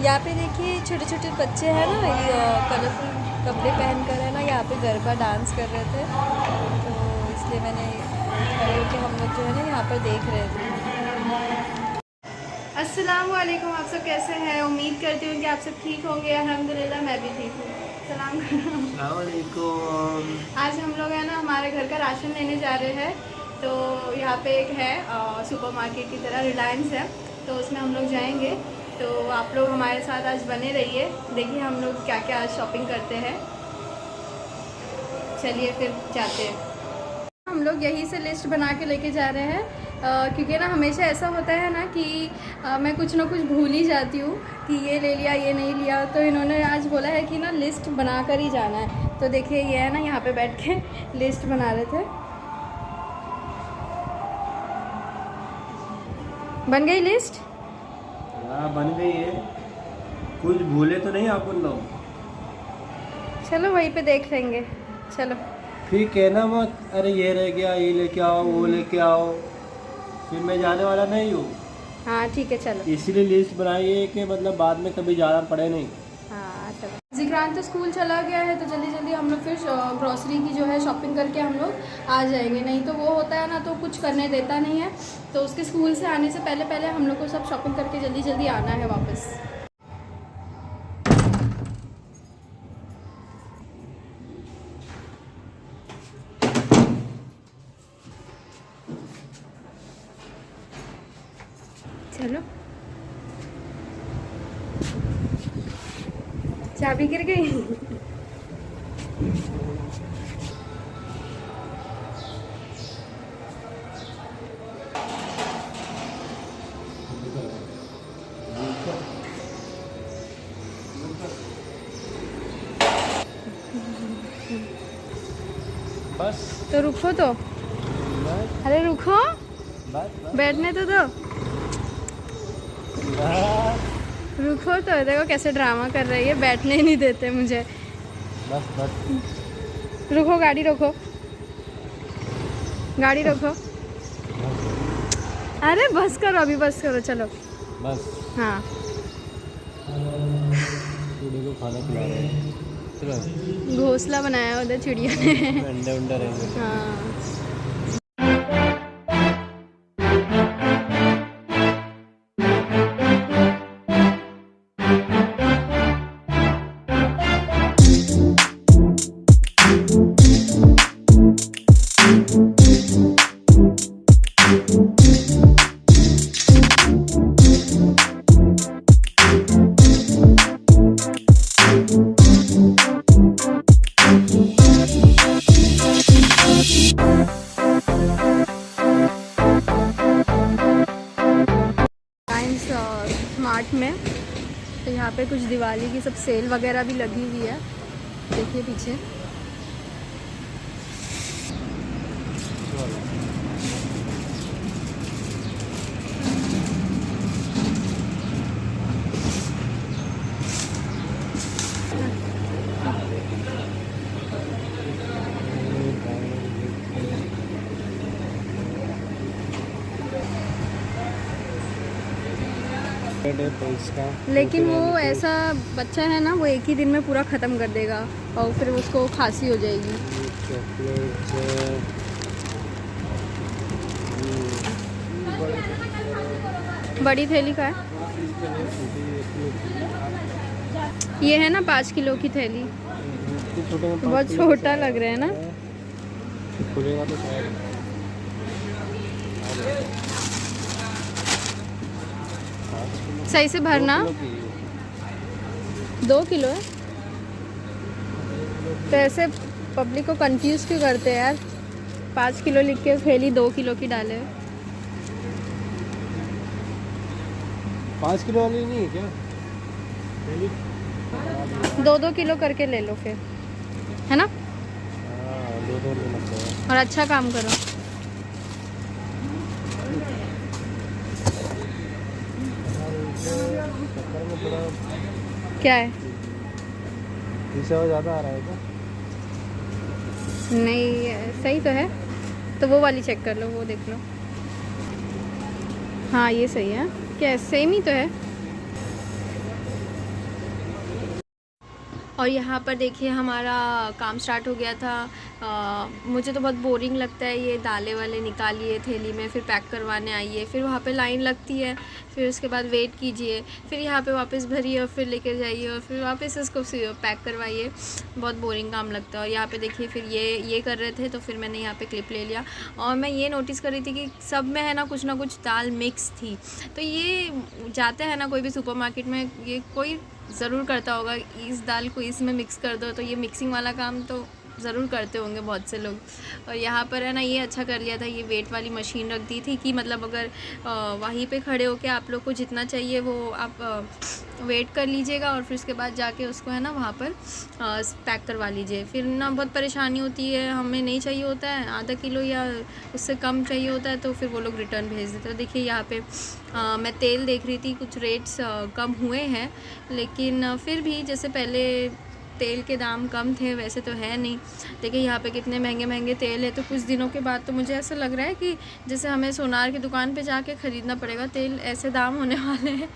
यहाँ पे देखिए छोटे छोटे बच्चे हैं ना, ये कलरफुल कपड़े पहन कर है ना, यहाँ पे गरबा डांस कर रहे थे, तो इसलिए मैंने खड़े होकर हम लोग जो है ना यहाँ पर देख रहे थे। अस्सलाम वालेकुम, आप सब कैसे हैं? उम्मीद करती हूँ कि आप सब ठीक होंगे। अल्हम्दुलिल्लाह मैं भी ठीक हूँ। सलाम वालेकुम। आज हम लोग है ना हमारे घर का राशन लेने जा रहे हैं। तो यहाँ पे एक है सुपरमार्केट की तरह, रिलायंस है, तो उसमें हम लोग जाएंगे। तो आप लोग हमारे साथ आज बने रहिए, देखिए हम लोग क्या क्या आज शॉपिंग करते हैं। चलिए फिर जाते हैं। हम लोग यहीं से लिस्ट बना के लेके जा रहे हैं, क्योंकि ना हमेशा ऐसा होता है ना कि मैं कुछ ना कुछ भूल ही जाती हूँ कि ये ले लिया ये नहीं लिया। तो इन्होंने आज बोला है कि ना लिस्ट बना कर ही जाना है। तो देखिए ये है ना यहाँ पे बैठ के लिस्ट बना रहे थे। बन गई लिस्ट? हाँ बन गई है। कुछ भूले तो नहीं आप लोग? चलो वहीं पे देख लेंगे। चलो फिर कहना मत अरे ये रह गया, ये लेके आओ वो लेके आओ, फिर मैं जाने वाला नहीं हूँ। हाँ ठीक है चलो। इसीलिए लिस्ट बनाई है कि मतलब बाद में कभी जाना पड़े नहीं। हाँ चलो। जिक्रान तो स्कूल चला गया है, तो जल्दी जल्दी हम लोग फिर ग्रॉसरी की जो है शॉपिंग करके हम लोग आ जाएंगे। नहीं तो वो होता है ना तो कुछ करने देता नहीं है, तो उसके स्कूल से आने से पहले पहले हम लोग को सब शॉपिंग करके जल्दी जल्दी आना है वापस। चलो। चाबी गिर गई। बस तो रुको तो। बस अरे रुको, बस बैठने तो दो। रुको तो, देखो कैसे ड्रामा कर रही है, बैठने ही नहीं देते मुझे। बस बस रुको, गाड़ी रोको, गाड़ी रोको। अरे बस करो, अभी बस करो, चलो। बस हाँ चूड़े को खाना खिला रहे हैं। चलो घोंसला बनाया उधर चिड़िया ने। अंडे उंडे रहेंगे। हाँ स्मार्ट में, तो यहाँ पे कुछ दिवाली की सब सेल वगैरह भी लगी हुई है, देखिए पीछे। लेकिन वो ऐसा बच्चा है ना, वो एक ही दिन में पूरा ख़त्म कर देगा और फिर उसको खांसी हो जाएगी। बड़ी थैली का है ये, है ना 5 किलो की थैली। बहुत छोटा लग रहा है ना। सही से भरना। 2 किलो है। तो ऐसे पब्लिक को कंफ्यूज क्यों करते हैं यार? 5 किलो लिख के थैली 2 किलो की डाले। 5 किलो वाली नहीं है क्या? 2-2 किलो करके ले लो फिर, है ना? हाँ 2-2 ले लगता है। और अच्छा काम करो। क्या है? पीछे ज़्यादा आ रहा है क्या? नहीं सही तो है, तो वो वाली चेक कर लो, वो देख लो। हाँ ये सही है। क्या सेम ही तो है। और यहाँ पर देखिए हमारा काम स्टार्ट हो गया था। मुझे तो बहुत बोरिंग लगता है, ये दालें वाले निकालिए थैली में, फिर पैक करवाने आइए, फिर वहाँ पे लाइन लगती है, फिर उसके बाद वेट कीजिए, फिर यहाँ पे वापस भरिए और फिर लेकर जाइए और फिर वापस इसको पैक करवाइए। बहुत बोरिंग काम लगता है। और यहाँ पे देखिए फिर ये कर रहे थे तो फिर मैंने यहाँ पे क्लिप ले लिया और मैं ये नोटिस कर रही थी कि सब में है ना कुछ दाल मिक्स थी। तो ये जाते हैं ना कोई भी सुपरमार्केट में, ये कोई ज़रूर करता होगा, इस दाल को इसमें मिक्स कर दो, तो ये मिक्सिंग वाला काम तो ज़रूर करते होंगे बहुत से लोग। और यहाँ पर है ना ये अच्छा कर लिया था, ये वेट वाली मशीन रख दी थी कि मतलब अगर वहीं पे खड़े होके आप लोग को जितना चाहिए वो आप वेट कर लीजिएगा और फिर उसके बाद जाके उसको है ना वहाँ पर पैक करवा लीजिए। फिर ना बहुत परेशानी होती है, हमें नहीं चाहिए होता है आधा किलो या उससे कम चाहिए होता है तो फिर वो लोग रिटर्न भेज देते हैं। तो देखिए यहाँ पे मैं तेल देख रही थी, कुछ रेट्स कम हुए हैं, लेकिन फिर भी जैसे पहले तेल के दाम कम थे वैसे तो है नहीं। देखिए यहाँ पे कितने महंगे महंगे तेल है। तो कुछ दिनों के बाद तो मुझे ऐसा लग रहा है कि जैसे हमें सोनार की दुकान पे जाके ख़रीदना पड़ेगा तेल, ऐसे दाम होने वाले हैं।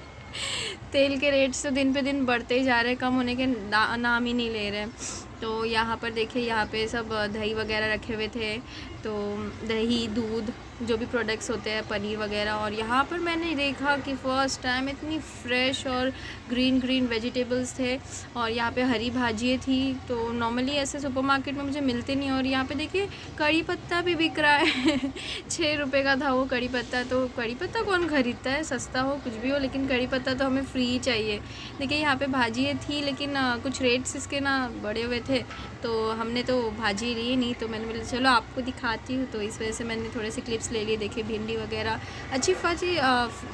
तेल के रेट्स तो दिन पे दिन बढ़ते ही जा रहे हैं, कम होने के नाम ही नहीं ले रहे हैं। तो यहाँ पर देखिए यहाँ पे सब दही वगैरह रखे हुए थे, तो दही दूध जो भी प्रोडक्ट्स होते हैं पनीर वगैरह। और यहाँ पर मैंने देखा कि फ़र्स्ट टाइम इतनी फ्रेश और ग्रीन वेजिटेबल्स थे और यहाँ पे हरी भाजियाँ थी, तो नॉर्मली ऐसे सुपरमार्केट में मुझे मिलते नहीं। और यहाँ पे देखिए कड़ी पत्ता भी बिक रहा है। 6 रुपये का था वो कड़ी पत्ता। तो कड़ी पत्ता कौन ख़रीदता है, सस्ता हो कुछ भी हो, लेकिन कड़ी पत्ता तो हमें फ्री ही चाहिए। देखिए यहाँ पे भाजियाँ थी लेकिन कुछ रेट्स इसके ना बढ़े हुए थे, तो हमने तो भाजी ली नहीं। तो मैंने बोला चलो आपको दिखाती हूँ, तो इस वजह से मैंने थोड़े से क्लिप्स ले लिए। देखिए भिंडी वगैरह अच्छी खासी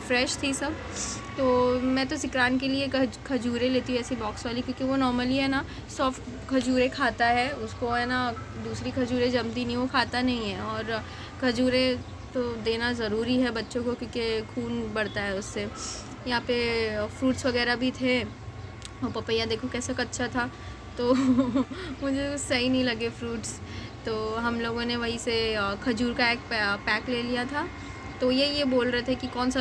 फ्रेश थी सब। तो मैं तो सिकरान के लिए खजूरें लेती हूँ ऐसी बॉक्स वाली, क्योंकि वो नॉर्मली है ना सॉफ्ट खजूरें खाता है, उसको है ना दूसरी खजूरें जमती नहीं, वो खाता नहीं है। और खजूरें तो देना ज़रूरी है बच्चों को, क्योंकि खून बढ़ता है उससे। यहाँ पे फ्रूट्स वगैरह भी थे और पपैया देखो कैसा कच्चा था, तो मुझे सही नहीं लगे फ्रूट्स। तो हम लोगों ने वहीं से खजूर का एक पैक ले लिया था। तो ये बोल रहे थे कि कौन सा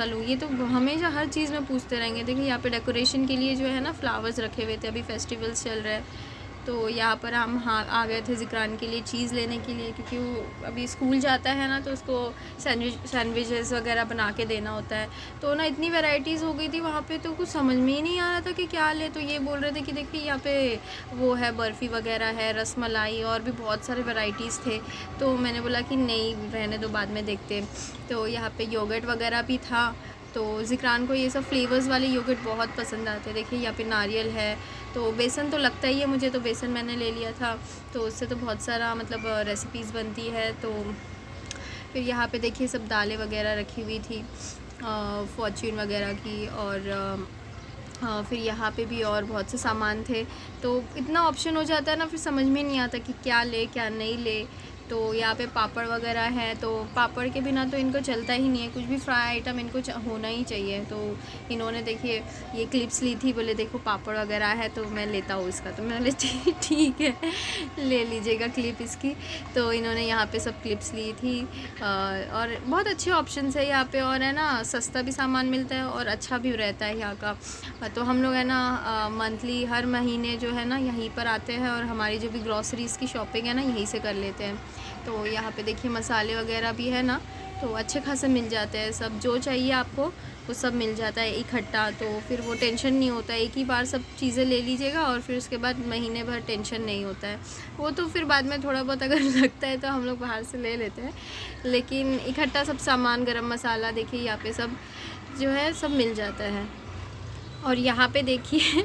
लूँ, ये तो हमेशा हर चीज़ में पूछते रहेंगे। देखिए यहाँ पे डेकोरेशन के लिए जो है ना फ्लावर्स रखे हुए थे, अभी फेस्टिवल्स चल रहे हैं। तो यहाँ पर हम आ गए थे ज़िक्रान के लिए चीज़ लेने के लिए, क्योंकि वो अभी स्कूल जाता है ना, तो उसको सैंडविचेस वगैरह बना के देना होता है। तो ना इतनी वैरायटीज़ हो गई थी वहाँ पे, तो कुछ समझ में ही नहीं आ रहा था कि क्या ले। तो ये बोल रहे थे कि देखिए यहाँ पे वो है बर्फ़ी वगैरह है, रसमलाई और भी बहुत सारे वैराइटीज़ थे। तो मैंने बोला कि नहीं रहने दो, बाद में देखते। तो यहाँ पे योगर्ट वगैरह भी था। तो ज़िक्रान को ये सब फ्लेवर्स वाले योगर्ट बहुत पसंद आते हैं। देखिए यहाँ पे नारियल है, तो बेसन तो लगता ही है मुझे, तो बेसन मैंने ले लिया था। तो उससे तो बहुत सारा मतलब रेसिपीज़ बनती है। तो फिर यहाँ पे देखिए सब दालें वगैरह रखी हुई थी फॉर्च्यून वगैरह की, और फिर यहाँ पे भी और बहुत से सामान थे। तो इतना ऑप्शन हो जाता है ना, फिर समझ में नहीं आता कि क्या ले क्या नहीं ले। तो यहाँ पे पापड़ वगैरह है, तो पापड़ के बिना तो इनको चलता ही नहीं है, कुछ भी फ्राई आइटम इनको होना ही चाहिए। तो इन्होंने देखिए ये क्लिप्स ली थी, बोले देखो पापड़ वगैरह है तो मैं लेता हूँ इसका। तो मैंने बोले ठीक है ले लीजिएगा क्लिप इसकी। तो इन्होंने यहाँ पे सब क्लिप्स ली थी और बहुत अच्छे ऑप्शंस है यहाँ पे, और है ना सस्ता भी सामान मिलता है और अच्छा भी रहता है यहाँ का। तो हम लोग है ना मंथली हर महीने जो है ना यहीं पर आते हैं और हमारी जो भी ग्रॉसरीज़ की शॉपिंग है ना यहीं से कर लेते हैं। तो यहाँ पे देखिए मसाले वगैरह भी है ना, तो अच्छे खासे मिल जाते हैं, सब जो चाहिए आपको वो सब मिल जाता है इकट्ठा। तो फिर वो टेंशन नहीं होता है, एक ही बार सब चीज़ें ले लीजिएगा और फिर उसके बाद महीने भर टेंशन नहीं होता है। वो तो फिर बाद में थोड़ा बहुत अगर लगता है तो हम लोग बाहर से ले लेते हैं, लेकिन इकट्ठा सब सामान गरम मसाला देखिए यहाँ पे सब जो है सब मिल जाता है। और यहाँ पे देखिए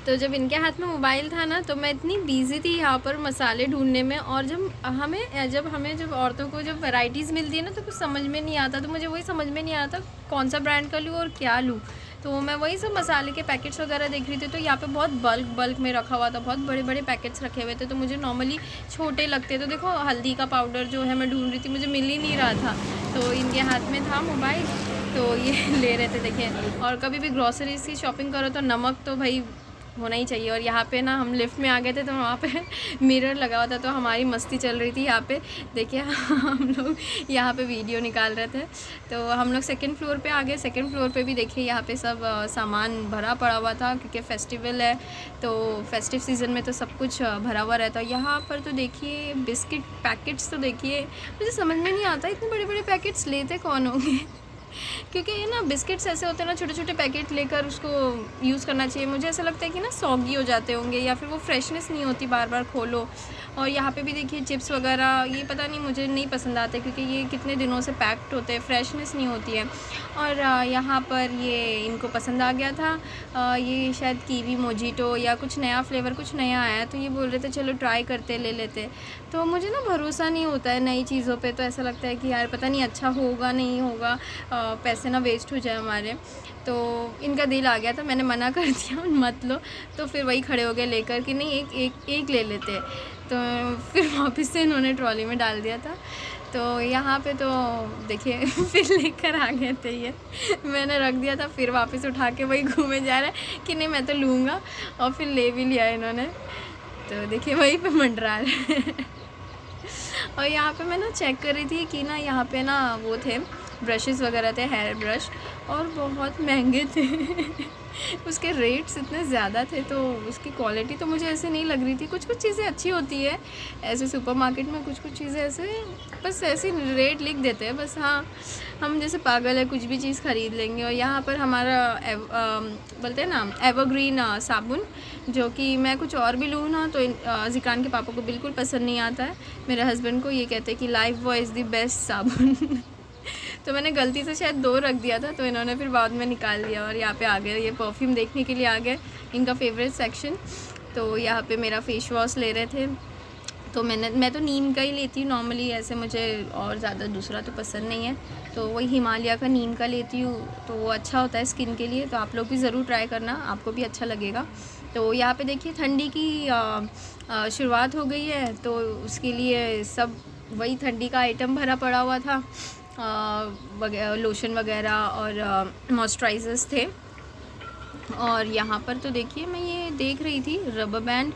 तो जब इनके हाथ में मोबाइल था ना, तो मैं इतनी बिज़ी थी यहाँ पर मसाले ढूंढने में। और जब हमें औरतों को जब वैराइटीज़ मिलती है ना, तो कुछ समझ में नहीं आता। तो मुझे वही समझ में नहीं आता कौन सा ब्रांड का लूँ और क्या लूँ। तो मैं वही सब मसाले के पैकेट्स वगैरह देख रही थी। तो यहाँ पे बहुत बल्क में रखा हुआ था, बहुत बड़े बड़े पैकेट्स रखे हुए थे। तो मुझे नॉर्मली छोटे लगते। तो देखो हल्दी का पाउडर जो है मैं ढूंढ रही थी, मुझे मिल ही नहीं रहा था। तो इनके हाथ में था मोबाइल, तो ये ले रहे थे देखिए। और कभी भी ग्रॉसरीज़ की शॉपिंग करो तो नमक तो भाई होना ही चाहिए। और यहाँ पे ना हम लिफ्ट में आ गए थे तो वहाँ पे मिरर लगा हुआ था, तो हमारी मस्ती चल रही थी यहाँ पे। देखिए हम लोग यहाँ पे वीडियो निकाल रहे थे। तो हम लोग सेकंड फ्लोर पे आ गए। सेकंड फ्लोर पे भी देखिए यहाँ पे सब सामान भरा पड़ा हुआ था, क्योंकि फेस्टिवल है तो फेस्टिव सीज़न में तो सब कुछ भरा हुआ रहता है। यहाँ पर तो देखिए बिस्किट पैकेट्स, तो देखिए मुझे समझ में नहीं आता इतने बड़े बड़े पैकेट्स लेते कौन होंगे क्योंकि ये ना बिस्किट्स ऐसे होते हैं ना, छोटे छोटे पैकेट लेकर उसको यूज़ करना चाहिए। मुझे ऐसा लगता है कि ना सॉगी हो जाते होंगे, या फिर वो फ्रेशनेस नहीं होती बार बार खोलो। और यहाँ पे भी देखिए चिप्स वगैरह, ये पता नहीं मुझे नहीं पसंद आते, क्योंकि ये कितने दिनों से पैक्ड होते हैं, फ्रेशनेस नहीं होती है। और यहाँ पर ये इनको पसंद आ गया था, ये शायद कीवी मोजिटो या कुछ नया फ्लेवर, कुछ नया आया, तो ये बोल रहे थे चलो ट्राई करते, ले लेते। तो मुझे ना भरोसा नहीं होता है नई चीज़ों पे, तो ऐसा लगता है कि यार पता नहीं अच्छा होगा नहीं होगा, पैसे ना वेस्ट हो जाए हमारे। तो इनका दिल आ गया था, मैंने मना कर दिया मत लो, तो फिर वही खड़े हो गए लेकर कि नहीं एक ले लेते। तो फिर वापस से इन्होंने ट्रॉली में डाल दिया था। तो यहाँ पे तो देखिए फिर लेकर आ गए थे ये, मैंने रख दिया था, फिर वापस उठा के वही घूमे जा रहा है कि नहीं मैं तो लूँगा, और फिर ले भी लिया इन्होंने। तो देखिए वहीं पे मंडरा रहे हैं। और यहाँ पे मैं ना चेक कर रही थी कि ना यहाँ पे ना वो थे ब्रशेज़ वगैरह थे, हेयर ब्रश, और बहुत महंगे थे उसके रेट्स इतने ज़्यादा थे, तो उसकी क्वालिटी तो मुझे ऐसे नहीं लग रही थी। कुछ कुछ चीज़ें अच्छी होती है ऐसे सुपरमार्केट में, कुछ कुछ चीज़ें ऐसे बस ऐसे रेट लिख देते हैं बस। हाँ, हम जैसे पागल है कुछ भी चीज़ ख़रीद लेंगे। और यहाँ पर हमारा बोलते हैं ना एवरग्रीन साबुन, जो कि मैं कुछ और भी लूँ ना तो ज़िक्रान के पापा को बिल्कुल पसंद नहीं आता है। मेरे हस्बैंड को ये कहते हैं कि life boy is the best साबुन तो मैंने गलती से शायद 2 रख दिया था, तो इन्होंने फिर बाद में निकाल दिया। और यहाँ पे आ गए, ये परफ्यूम देखने के लिए आ गए, इनका फेवरेट सेक्शन। तो यहाँ पे मेरा फेस वॉश ले रहे थे, तो मैं तो नीम का ही लेती हूँ नॉर्मली, ऐसे मुझे और ज़्यादा दूसरा तो पसंद नहीं है। तो वही हिमालय का नीम का लेती हूँ, तो वो अच्छा होता है स्किन के लिए। तो आप लोग भी ज़रूर ट्राई करना, आपको भी अच्छा लगेगा। तो यहाँ पे देखिए ठंडी की शुरुआत हो गई है, तो उसके लिए सब वही ठंडी का आइटम भरा पड़ा हुआ था, लोशन वगैरह और मॉइस्चराइज़र्स थे। और यहाँ पर तो देखिए मैं ये देख रही थी रबर बैंड,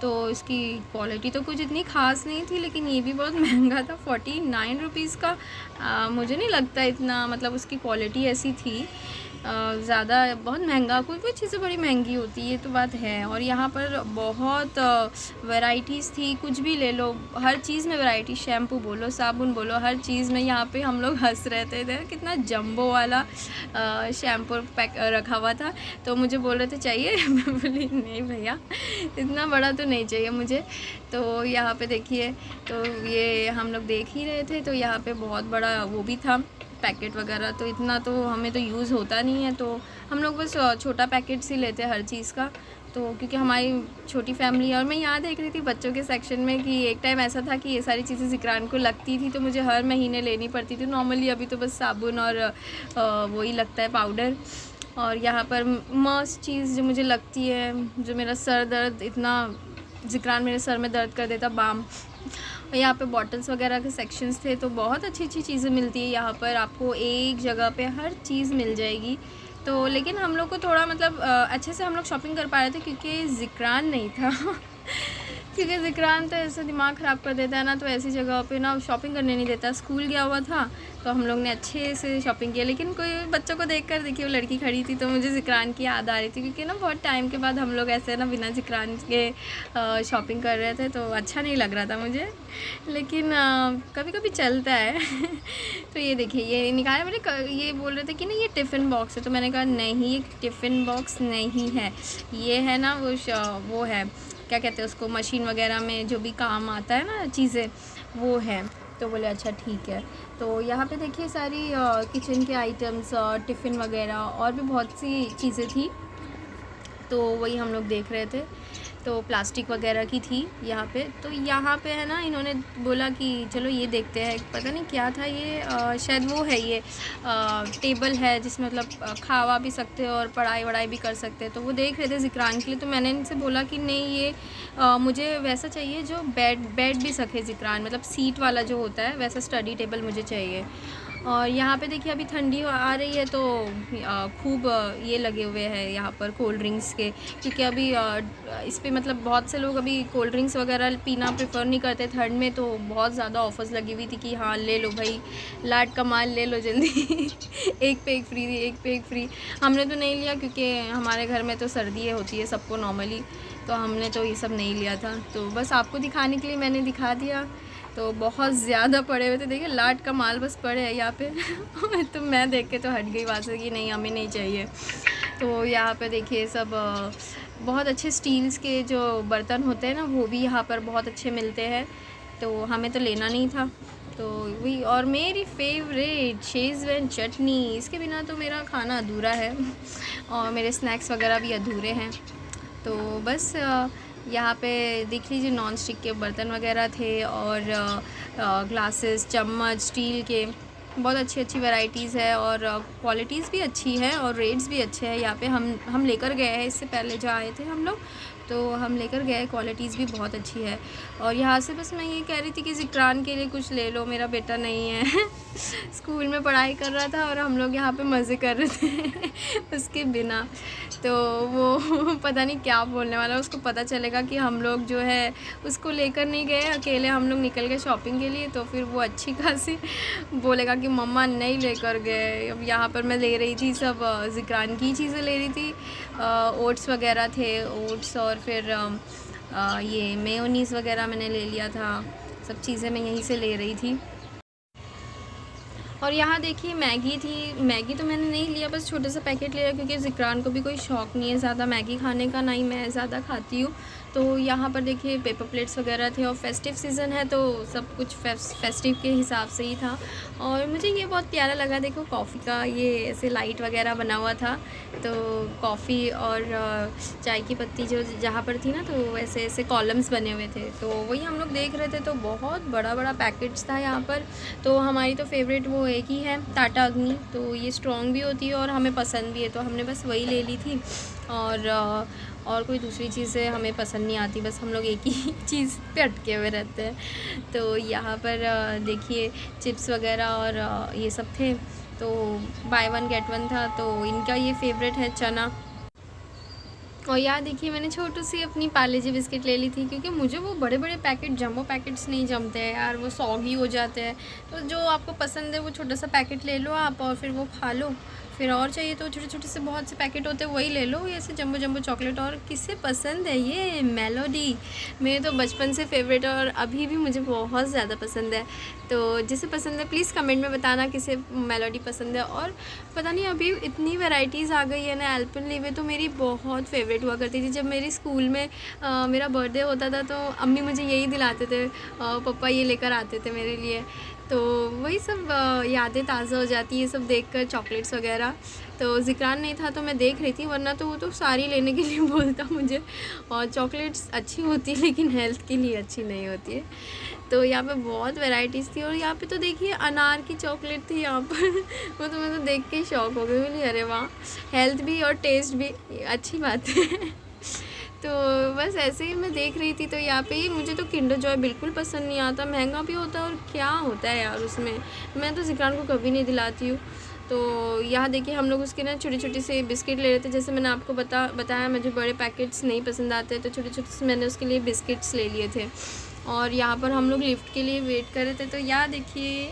तो इसकी क्वालिटी तो कुछ इतनी ख़ास नहीं थी, लेकिन ये भी बहुत महंगा था, 49 रुपीज़ का। मुझे नहीं लगता इतना, मतलब उसकी क्वालिटी ऐसी थी ज़्यादा, बहुत महंगा। कोई कोई चीज़ें बड़ी महंगी होती है, ये तो बात है। और यहाँ पर बहुत वैराइटीज़ थी, कुछ भी ले लो, हर चीज़ में वैराइटी, शैम्पू बोलो, साबुन बोलो, हर चीज़ में। यहाँ पे हम लोग हंस रहे थे, कितना जंबो वाला शैम्पू पैक रखा हुआ था, तो मुझे बोल रहे थे चाहिए मैं बोली नहीं भैया इतना बड़ा तो नहीं चाहिए मुझे। तो यहाँ पे देखिए, तो ये हम लोग देख ही रहे थे, तो यहाँ पे बहुत बड़ा वो भी था पैकेट वगैरह, तो इतना तो हमें तो यूज़ होता नहीं है, तो हम लोग बस छोटा पैकेट्स ही लेते हैं हर चीज़ का। तो क्योंकि हमारी छोटी फैमिली है। और मैं यहाँ देख रही थी बच्चों के सेक्शन में कि एक टाइम ऐसा था कि ये सारी चीज़ें ज़िक्रान को लगती थी, तो मुझे हर महीने लेनी पड़ती थी नॉर्मली। अभी तो बस साबुन और वही लगता है पाउडर। और यहाँ पर मस्त चीज़ जो मुझे लगती है, जो मेरा सर दर्द इतना, ज़िक्रान मेरे सर में दर्द कर देता, बाम। और यहाँ पे बॉटल्स वगैरह के सेक्शंस थे, तो बहुत अच्छी अच्छी चीज़ें मिलती है यहाँ पर, आपको एक जगह पे हर चीज़ मिल जाएगी। तो लेकिन हम लोग को थोड़ा मतलब अच्छे से हम लोग शॉपिंग कर पा रहे थे, क्योंकि ज़िक्रान नहीं था क्योंकि ज़िक्रान तो ऐसा दिमाग ख़राब कर देता है ना, तो ऐसी जगह पे ना शॉपिंग करने नहीं देता। स्कूल गया हुआ था, तो हम लोग ने अच्छे से शॉपिंग किया। लेकिन कोई बच्चों को देखकर देखिए वो लड़की खड़ी थी, तो मुझे ज़िक्रान की याद आ रही थी, क्योंकि ना बहुत टाइम के बाद हम लोग ऐसे ना बिना ज़िक्रान के शॉपिंग कर रहे थे, तो अच्छा नहीं लग रहा था मुझे, लेकिन कभी कभी चलता है तो ये देखिए ये निकाला मैंने, ये बोल रहे थे कि ना ये टिफ़िन बॉक्स है, तो मैंने कहा नहीं ये टिफ़िन बॉक्स नहीं है, ये है ना वो है क्या कहते हैं उसको, मशीन वगैरह में जो भी काम आता है ना चीज़ें, वो है। तो बोले अच्छा ठीक है। तो यहाँ पे देखिए सारी किचन के आइटम्स, टिफ़िन वगैरह और भी बहुत सी चीज़ें थी, तो वही हम लोग देख रहे थे। तो प्लास्टिक वगैरह की थी यहाँ पे। तो यहाँ पे है ना, इन्होंने बोला कि चलो ये देखते हैं, पता नहीं क्या था ये, शायद वो है ये टेबल है जिसमें मतलब खावा भी सकते हैं और पढ़ाई वढ़ाई भी कर सकते हैं। तो वो देख रहे थे ज़िक्रान के लिए, तो मैंने इनसे बोला कि नहीं ये मुझे वैसा चाहिए जो बैठ भी सके ज़िक्रान, मतलब सीट वाला जो होता है वैसा स्टडी टेबल मुझे चाहिए। और यहाँ पे देखिए अभी ठंडी आ रही है तो खूब ये लगे हुए हैं यहाँ पर कोल्ड ड्रिंक्स के, क्योंकि अभी इस पे मतलब बहुत से लोग अभी कोल्ड ड्रिंक्स वगैरह पीना प्रेफर नहीं करते ठंड में, तो बहुत ज़्यादा ऑफर्स लगी हुई थी कि हाँ ले लो भाई, लाट का माल ले लो जल्दी एक पे एक फ्री, एक पे एक फ्री। हमने तो नहीं लिया क्योंकि हमारे घर में तो सर्दी होती है सबको नॉर्मली, तो हमने तो ये सब नहीं लिया था। तो बस आपको दिखाने के लिए मैंने दिखा दिया। तो बहुत ज़्यादा पड़े हुए थे, देखिए लाट का माल बस पड़े है यहाँ पे तो मैं देख के तो हट गई वहाँ से कि नहीं हमें नहीं चाहिए। तो यहाँ पे देखिए सब बहुत अच्छे स्टील्स के जो बर्तन होते हैं ना वो भी यहाँ पर बहुत अच्छे मिलते हैं, तो हमें तो लेना नहीं था। तो वही, और मेरी फेवरेट शेज़वान चटनी, इसके बिना तो मेरा खाना अधूरा है और मेरे स्नैक्स वगैरह भी अधूरे हैं। तो बस यहाँ पे देख लीजिए नॉन स्टिक के बर्तन वगैरह थे और ग्लासेस, चम्मच स्टील के, बहुत अच्छी अच्छी वैरायटीज़ है और क्वालिटीज़ भी अच्छी है और रेट्स भी अच्छे हैं। यहाँ पे हम लेकर गए हैं, इससे पहले जो आए थे हम लोग तो हम लेकर गए, क्वालिटीज़ भी बहुत अच्छी है। और यहाँ से बस मैं ये कह रही थी कि ज़िक्रान के लिए कुछ ले लो, मेरा बेटा नहीं है स्कूल में पढ़ाई कर रहा था और हम लोग यहाँ पे मज़े कर रहे थे उसके बिना। तो वो पता नहीं क्या बोलने वाला, उसको पता चलेगा कि हम लोग जो है उसको लेकर नहीं गए, अकेले हम लोग निकल गए शॉपिंग के लिए, तो फिर वो अच्छी खासी बोलेगा कि मम्मा नहीं लेकर गए। अब यहाँ पर मैं ले रही थी सब ज़िक्रान की चीज़ें ले रही थी, ओट्स वगैरह थे, ओट्स और फिर ये मेयोनीज़ वगैरह मैंने ले लिया था, सब चीज़ें मैं यहीं से ले रही थी। और यहाँ देखिए मैगी थी, मैगी तो मैंने नहीं लिया, बस छोटा सा पैकेट लिया क्योंकि ज़िक्रान को भी कोई शौक़ नहीं है ज़्यादा मैगी खाने का, ना ही मैं ज़्यादा खाती हूँ। तो यहाँ पर देखिए पेपर प्लेट्स वगैरह थे और फेस्टिव सीज़न है तो सब कुछ फेस्टिव के हिसाब से ही था। और मुझे ये बहुत प्यारा लगा, देखो कॉफ़ी का ये ऐसे लाइट वगैरह बना हुआ था, तो कॉफ़ी और चाय की पत्ती जो जहाँ पर थी ना तो वैसे ऐसे कॉलम्स बने हुए थे, तो वही हम लोग देख रहे थे। तो बहुत बड़ा बड़ा पैकेट्स था यहाँ पर। तो हमारी तो फेवरेट वो एक ही है टाटा अग्नि, तो ये स्ट्रॉन्ग भी होती है और हमें पसंद भी है, तो हमने बस वही ले ली थी। और कोई दूसरी चीज़ें हमें पसंद नहीं आती, बस हम लोग एक ही चीज़ पे अटके हुए रहते हैं। तो यहाँ पर देखिए चिप्स वगैरह और ये सब थे, तो बाय वन गेट वन था, तो इनका ये फेवरेट है चना। और यहाँ देखिए मैंने छोटी सी अपनी पार्ले जी बिस्किट ले ली थी, क्योंकि मुझे वो बड़े बड़े पैकेट जम्बो पैकेट्स नहीं जमते हैं यार, वो सॉगी हो जाते हैं। तो जो आपको पसंद है वो छोटा सा पैकेट ले लो आप और फिर वो खा लो, फिर और चाहिए तो छोटे छोटे से बहुत से पैकेट होते हैं वही ले लो, ऐसे जम्बो जम्बो चॉकलेट। और किसे पसंद है ये मेलोडी, मेरे तो बचपन से फेवरेट और अभी भी मुझे बहुत ज़्यादा पसंद है। तो जिसे पसंद है प्लीज़ कमेंट में बताना किसे मेलोडी पसंद है। और पता नहीं अभी इतनी वैरायटीज़ आ गई है ना, एल्पेनलीबे तो मेरी बहुत फेवरेट हुआ करती थी। जब मेरी स्कूल में मेरा बर्थडे होता था तो अम्मी मुझे यही दिलाते थे, पापा ये लेकर आते थे मेरे लिए। तो वही सब यादें ताज़ा हो जाती है सब देखकर, चॉकलेट्स वगैरह। तो ज़िक्रान नहीं था तो मैं देख रही थी, वरना तो वो तो सारी लेने के लिए बोलता मुझे। और चॉकलेट्स अच्छी होती है लेकिन हेल्थ के लिए अच्छी नहीं होती है। तो यहाँ पे बहुत वैरायटीज़ थी और यहाँ पे तो देखिए अनार की चॉकलेट थी यहाँ पर वो तो मैं तो देख के शौक हो गई, बोली अरे वाह, हेल्थ भी और टेस्ट भी, अच्छी बात है। तो बस ऐसे ही मैं देख रही थी। तो यहाँ पे मुझे तो किंडर जॉय बिल्कुल पसंद नहीं आता, महंगा भी होता है और क्या होता है यार उसमें, मैं तो ज़िक्रान को कभी नहीं दिलाती हूँ। तो यहाँ देखिए हम लोग उसके ना छोटे छोटे से बिस्किट ले रहे थे, जैसे मैंने आपको बताया मुझे बड़े पैकेट्स नहीं पसंद आते, तो छोटे छोटे से मैंने उसके लिए बिस्किट्स ले लिए थे। और यहाँ पर हम लोग लिफ्ट के लिए वेट कर रहे थे। तो यहाँ देखिए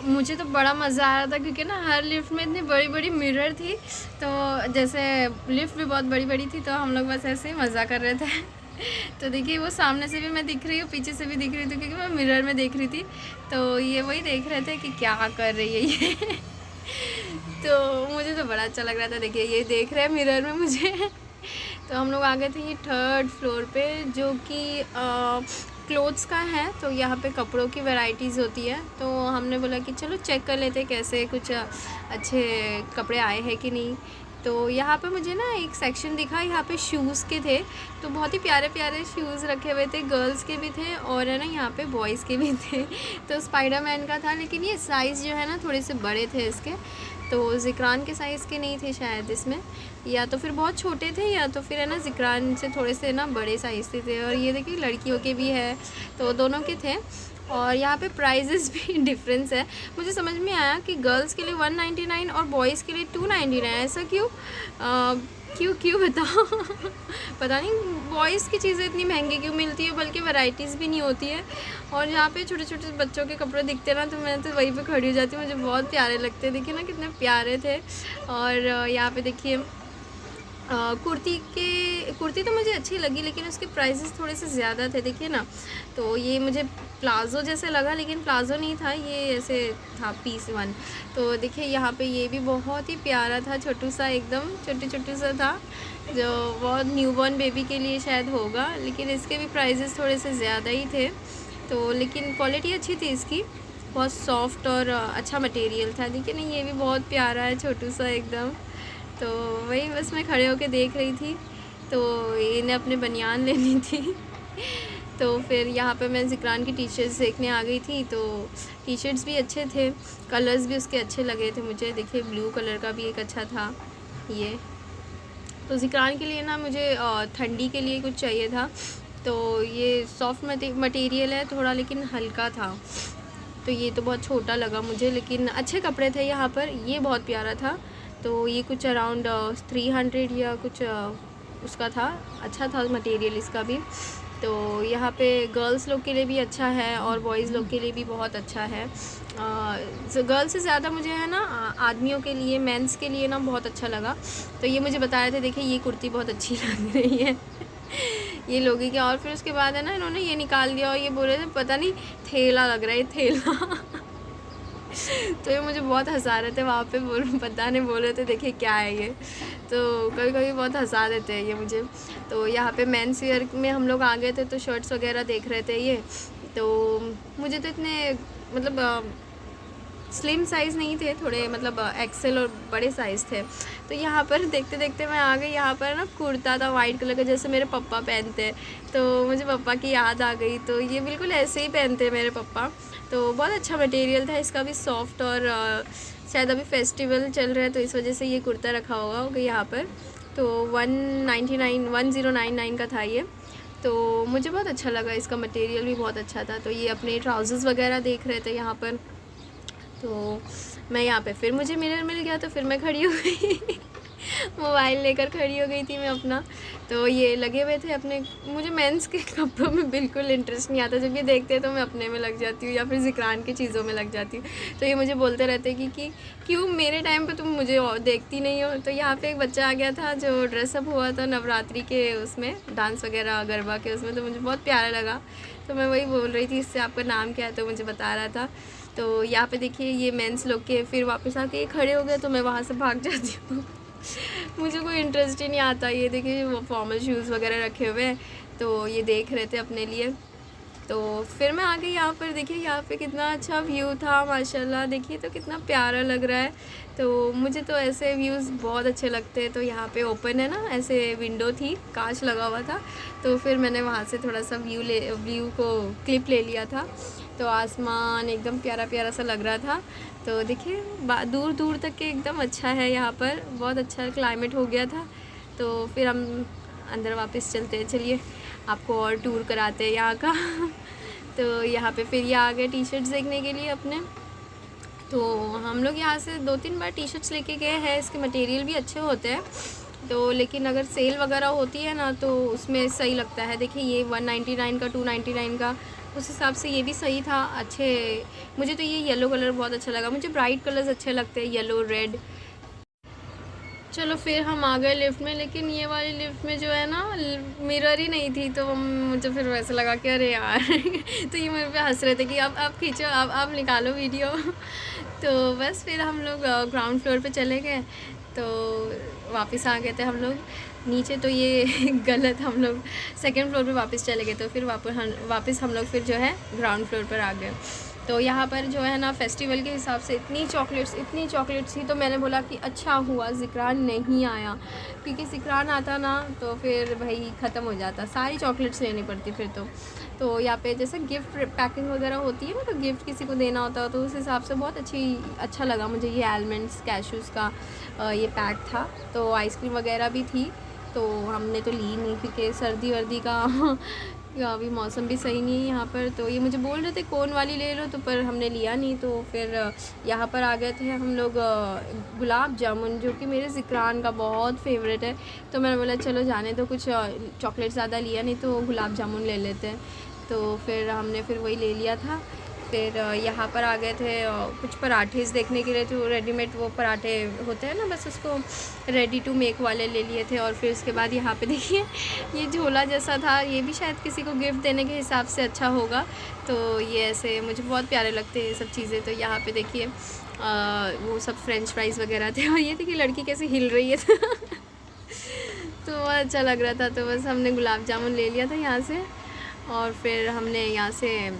मुझे तो बड़ा मज़ा आ रहा था, क्योंकि ना हर लिफ्ट में इतनी बड़ी बड़ी मिरर थी, तो जैसे लिफ्ट भी बहुत बड़ी बड़ी थी, तो हम लोग बस ऐसे ही मज़ा कर रहे थे। तो देखिए वो सामने से भी मैं दिख रही हूँ, पीछे से भी दिख रही थी, क्योंकि मैं मिरर में देख रही थी। तो ये वही देख रहे थे कि क्या कर रही है ये तो मुझे तो बड़ा अच्छा लग रहा था, देखिए ये देख रहे हैं मिरर में मुझे। तो हम लोग आ गए थे ये 3rd फ्लोर पे, जो कि क्लोथ्स का है। तो यहाँ पे कपड़ों की वैरायटीज़ होती है, तो हमने बोला कि चलो चेक कर लेते कैसे कुछ अच्छे कपड़े आए हैं कि नहीं। तो यहाँ पे मुझे ना एक सेक्शन दिखा, यहाँ पे शूज़ के थे, तो बहुत ही प्यारे प्यारे शूज़ रखे हुए थे, गर्ल्स के भी थे और है ना यहाँ पे बॉयज़ के भी थे। तो स्पाइडरमैन का था, लेकिन ये साइज़ जो है ना थोड़े से बड़े थे इसके, तो ज़िक्रान के साइज़ के नहीं थे शायद इसमें, या तो फिर बहुत छोटे थे या तो फिर है ना ज़िक्रान से थोड़े से ना बड़े साइज़ के थे। और ये देखिए लड़कियों के भी है, तो दोनों के थे। और यहाँ पे प्राइजेस भी डिफरेंस है। मुझे समझ में आया कि गर्ल्स के लिए 199 और बॉयज़ के लिए 299। ऐसा क्यों? क्यों बताओ पता नहीं बॉयज़ की चीज़ें इतनी महंगी क्यों मिलती है, बल्कि वैरायटीज़ भी नहीं होती है। और यहाँ पे छोटे छोटे बच्चों के कपड़े दिखते हैं ना, तो मैं तो वहीं पे खड़ी हो जाती हूँ। मुझे बहुत प्यारे लगते हैं, देखिए ना कितने प्यारे थे। और यहाँ पे देखिए कुर्ती तो मुझे अच्छी लगी, लेकिन उसके प्राइसेस थोड़े से ज़्यादा थे, देखिए ना। तो ये मुझे प्लाज़ो जैसे लगा, लेकिन प्लाज़ो नहीं था, ये ऐसे था पीस वन। तो देखिए यहाँ पे ये भी बहुत ही प्यारा था, छोटू सा, एकदम छोटू सा था, जो बहुत न्यूबॉर्न बेबी के लिए शायद होगा। लेकिन इसके भी प्राइसेस थोड़े से ज़्यादा ही थे। तो लेकिन क्वालिटी अच्छी थी इसकी, बहुत सॉफ्ट और अच्छा मटेरियल था। देखिए ना, ये भी बहुत प्यारा है, छोटू सा एकदम। तो वही बस मैं खड़े होके देख रही थी, तो इन्हें अपने बनियान लेनी थी। तो फिर यहाँ पे मैं ज़िक्रान की टी शर्ट्स देखने आ गई थी। तो टी शर्ट्स भी अच्छे थे, कलर्स भी उसके अच्छे लगे थे मुझे। देखिए ब्लू कलर का भी एक अच्छा था ये। तो ज़िक्रान के लिए ना मुझे ठंडी के लिए कुछ चाहिए था। तो ये सॉफ्ट मटेरियल है थोड़ा, लेकिन हल्का था। तो ये तो बहुत छोटा लगा मुझे, लेकिन अच्छे कपड़े थे यहाँ पर। ये बहुत प्यारा था। तो ये कुछ अराउंड 300 या कुछ उसका था, अच्छा था मटेरियल इसका भी। तो यहाँ पे गर्ल्स लोग के लिए भी अच्छा है और बॉयज़ लोग के लिए भी बहुत अच्छा है। गर्ल्स से ज़्यादा मुझे है ना आदमियों के लिए, मेंस के लिए ना बहुत अच्छा लगा। तो ये मुझे बता रहे थे, देखिए ये कुर्ती बहुत अच्छी लग रही है ये लोगी क्या। और फिर उसके बाद है ना इन्होंने ये निकाल दिया और ये बोल रहे थे पता नहीं थैला लग रहा है, थैला तो ये मुझे बहुत हंसा रहे थे वहाँ पे, पता नहीं बोल रहे थे देखिए क्या है ये। तो कभी कभी बहुत हंसा देते हैं ये मुझे। तो यहाँ पे मेंस वियर में हम लोग आ गए थे, तो शर्ट्स वगैरह देख रहे थे ये। तो मुझे तो इतने मतलब स्लिम साइज़ नहीं थे, थोड़े मतलब एक्सेल और बड़े साइज़ थे। तो यहाँ पर देखते देखते मैं आ गई। यहाँ पर ना कुर्ता था वाइट कलर का, जैसे मेरे पापा पहनते हैं। तो मुझे पापा की याद आ गई। तो ये बिल्कुल ऐसे ही पहनते हैं मेरे पापा। तो बहुत अच्छा मटेरियल था इसका भी, सॉफ्ट। और शायद अभी फेस्टिवल चल रहा है, तो इस वजह से ये कुर्ता रखा होगा यहाँ पर। तो 1099 का था ये। तो मुझे बहुत अच्छा लगा, इसका मटेरियल भी बहुत अच्छा था। तो ये अपने ट्राउज़र्स वगैरह देख रहे थे यहाँ पर। तो मैं यहाँ पे फिर मुझे मिरर मिल गया, तो फिर मैं खड़ी हो गई मोबाइल लेकर खड़ी हो गई थी मैं अपना। तो ये लगे हुए थे अपने, मुझे मेंस के कपड़ों में बिल्कुल इंटरेस्ट नहीं आता। जब ये देखते हैं तो मैं अपने में लग जाती हूँ या फिर ज़िक्रान की चीज़ों में लग जाती हूँ। तो ये मुझे बोलते रहते हैं कि क्यों मेरे टाइम पे तुम मुझे देखती नहीं हो। तो यहाँ पे एक बच्चा आ गया था जो ड्रेसअप हुआ था नवरात्रि के, उसमें डांस वगैरह गरबा के उसमें। तो मुझे बहुत प्यारा लगा। तो मैं वही बोल रही थी इससे आपका नाम क्या है, तो मुझे बता रहा था। तो यहाँ पे देखिए ये मेंस लोग के, फिर वापस आके ये खड़े हो गए, तो मैं वहाँ से भाग जाती हूँ मुझे कोई इंटरेस्ट ही नहीं आता। ये देखिए वो फॉर्मल शूज़ वगैरह रखे हुए हैं, तो ये देख रहे थे अपने लिए। तो फिर मैं आ गई यहाँ पर। देखिए यहाँ पे कितना अच्छा व्यू था माशाल्लाह, देखिए तो कितना प्यारा लग रहा है। तो मुझे तो ऐसे व्यूज़ बहुत अच्छे लगते हैं। तो यहाँ पे ओपन है ना, ऐसे विंडो थी, कांच लगा हुआ था। तो फिर मैंने वहाँ से थोड़ा सा व्यू को क्लिप ले लिया था। तो आसमान एकदम प्यारा प्यारा सा लग रहा था। तो देखिए दूर दूर तक के एकदम अच्छा है, यहाँ पर बहुत अच्छा क्लाइमेट हो गया था। तो फिर हम अंदर वापस चलते हैं, चलिए आपको और टूर कराते हैं यहाँ का तो यहाँ पे फिर ये आ गए टी शर्ट्स देखने के लिए अपने। तो हम लोग यहाँ से 2-3 बार टी शर्ट्स लेके गए हैं, इसके मटेरियल भी अच्छे होते हैं। तो लेकिन अगर सेल वगैरह होती है ना, तो उसमें सही लगता है। देखिए ये 199 का, 299 का, उस हिसाब से ये भी सही था, अच्छे। मुझे तो ये येलो कलर बहुत अच्छा लगा, मुझे ब्राइट कलर्स अच्छे लगते हैं, येलो रेड। चलो फिर हम आ गए लिफ्ट में, लेकिन ये वाली लिफ्ट में जो है ना मिरर ही नहीं थी। तो मुझे फिर वैसे लगा कि अरे यार तो ये मेरे पे हंस रहे थे कि अब खींचो, अब आप निकालो वीडियो तो बस फिर हम लोग ग्राउंड फ्लोर पे चले गए। तो वापस आ गए थे हम लोग नीचे। तो ये गलत, हम लोग सेकंड फ्लोर पे वापस चले गए। तो फिर वापस हम लोग फिर जो है ग्राउंड फ्लोर पर आ गए। तो यहाँ पर जो है ना फेस्टिवल के हिसाब से इतनी चॉकलेट्स थी। तो मैंने बोला कि अच्छा हुआ ज़िक्रान नहीं आया, क्योंकि ज़िक्रान आता ना तो फिर भाई ख़त्म हो जाता, सारी चॉकलेट्स लेनी पड़ती फिर। तो यहाँ पे जैसे गिफ्ट पैकिंग वगैरह होती है ना, तो गिफ्ट किसी को देना होता है, तो उस हिसाब से बहुत अच्छा लगा मुझे ये आलमंड्स कैशूज़ का ये पैक था। तो आइसक्रीम वगैरह भी थी, तो हमने तो ली नहीं क्योंकि सर्दी वर्दी का या अभी मौसम भी सही नहीं है यहाँ पर। तो ये मुझे बोल रहे थे कोन वाली ले लो, तो पर हमने लिया नहीं। तो फिर यहाँ पर आ गए थे हम लोग गुलाब जामुन, जो कि मेरे ज़िक्रान का बहुत फेवरेट है। तो मैंने बोला चलो जाने दो, कुछ चॉकलेट ज़्यादा लिया नहीं तो गुलाब जामुन ले लेते हैं। तो फिर हमने फिर वही ले लिया था। फिर यहाँ पर आ गए थे कुछ पराठे देखने के लिए। तो रेडीमेड वो पराठे होते हैं ना, बस उसको रेडी टू मेक वाले ले लिए थे। और फिर उसके बाद यहाँ पे देखिए ये झोला जैसा था, ये भी शायद किसी को गिफ्ट देने के हिसाब से अच्छा होगा। तो ये ऐसे मुझे बहुत प्यारे लगते हैं ये सब चीज़ें। तो यहाँ पे देखिए वो सब फ्रेंच फ्राइज़ वगैरह थे। और ये देखिए लड़की कैसे हिल रही है तो अच्छा लग रहा था। तो बस हमने गुलाब जामुन ले लिया था यहाँ से, और फिर हमने यहाँ से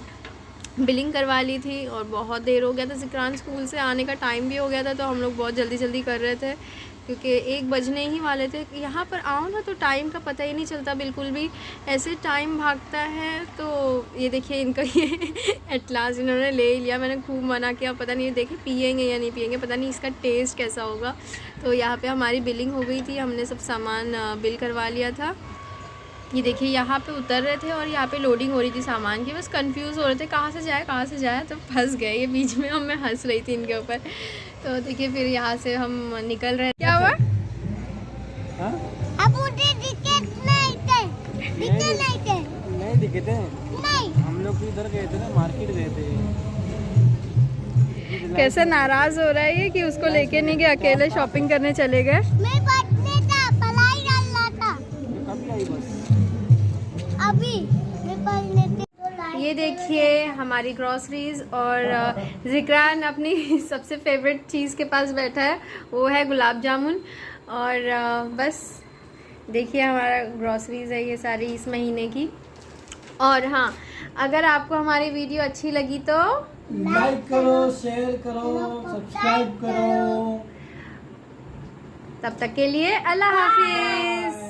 बिलिंग करवा ली थी। और बहुत देर हो गया था, ज़िक्रान स्कूल से आने का टाइम भी हो गया था। तो हम लोग बहुत जल्दी कर रहे थे, क्योंकि 1 बजने ही वाले थे। यहाँ पर आओ ना तो टाइम का पता ही नहीं चलता बिल्कुल भी, ऐसे टाइम भागता है। तो ये देखिए इनका ये एट लास्ट इन्होंने ले ही लिया। मैंने खूब मना किया, पता नहीं देखे पिएंगे या नहीं पिएंगे, पता नहीं इसका टेस्ट कैसा होगा। तो यहाँ पे हमारी बिलिंग हो गई थी, हमने सब सामान बिल करवा लिया था। ये देखिए यहाँ पे उतर रहे थे और यहाँ पे लोडिंग हो रही थी सामान की। बस कंफ्यूज हो रहे थे कहाँ से जाए, तो फंस गए ये बीच में। मैं हंस रही थी इनके ऊपर। तो देखिए फिर यहाँ से हम निकल रहे। क्या हुआ? नहीं दिखे थे। हम लोग इधर गए थे ना, मार्केट गए थे। कैसे नाराज हो रहा है ये कि उसको लेके नहीं गए, अकेले शॉपिंग करने चले गए। ये देखिए हमारी ग्रॉसरीज, और ज़िक्रान अपनी सबसे फेवरेट चीज़ के पास बैठा है, वो है गुलाब जामुन। और बस देखिए हमारा ग्रॉसरीज है ये सारी इस महीने की। और हाँ, अगर आपको हमारी वीडियो अच्छी लगी तो लाइक करो, शेयर करो, सब्सक्राइब करो। तब तक के लिए अल्लाह हाफिज़।